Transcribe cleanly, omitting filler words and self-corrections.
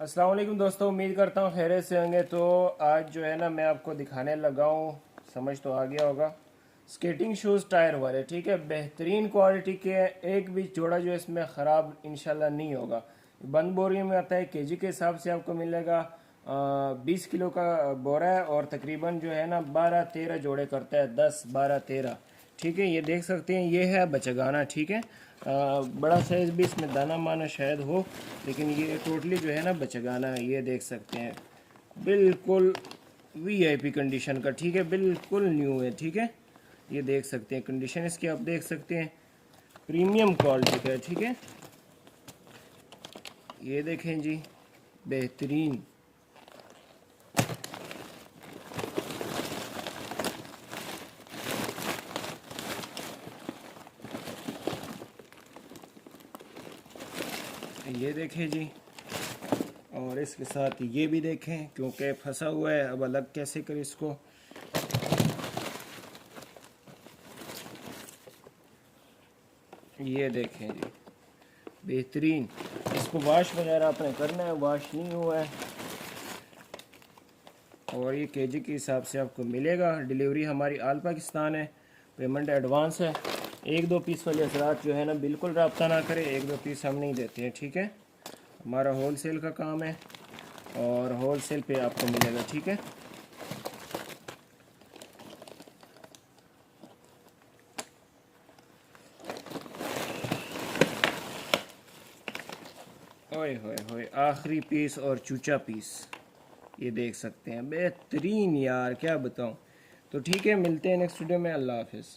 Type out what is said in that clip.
अस्सलाम वालेकुम दोस्तों, उम्मीद करता हूँ खैरियत से होंगे। तो आज जो है ना मैं आपको दिखाने लगा हूँ, समझ तो आ गया होगा, स्केटिंग शूज़ टायर वाले। ठीक है, बेहतरीन क्वालिटी के, एक भी जोड़ा जो इसमें ख़राब इंशाल्लाह नहीं होगा। बंद बोरी में आता है, केजी के हिसाब से आपको मिलेगा। 20 किलो का बोरा है और तकरीबन जो है ना 12-13 जोड़े करता है, 10-12-13। ठीक है, ये देख सकते हैं, ये है बचगाना। ठीक है, बड़ा साइज़ भी इसमें दाना माना शायद हो, लेकिन ये टोटली जो है ना बचगाना है। ये देख सकते हैं, बिल्कुल वीआईपी कंडीशन का। ठीक है, बिल्कुल न्यू है। ठीक है, ये देख सकते हैं कंडीशन इसकी, आप देख सकते हैं, प्रीमियम क्वालिटी का है। ठीक है, ये देखें जी, बेहतरीन। ये देखें जी, और इसके साथ ये भी देखें, क्योंकि फंसा हुआ है, अब अलग कैसे करें इसको। ये देखें जी, बेहतरीन। इसको वॉश वगैरह आपने करना है, वॉश नहीं हुआ है। और ये केजी के हिसाब से आपको मिलेगा। डिलीवरी हमारी आल पाकिस्तान है, पेमेंट एडवांस है। 1-2 पीस वाले हजरात जो है ना बिल्कुल रब्ता ना करें, 1-2 पीस हम नहीं देते हैं। ठीक है, हमारा होल सेल का काम है और होल सेल पे आपको मिलेगा। ठीक है, ओए होए होए, आखिरी पीस और चूचा पीस, ये देख सकते हैं, बेहतरीन यार, क्या बताऊं। तो ठीक है, मिलते हैं नेक्स्ट वीडियो में। अल्लाह हाफिज़।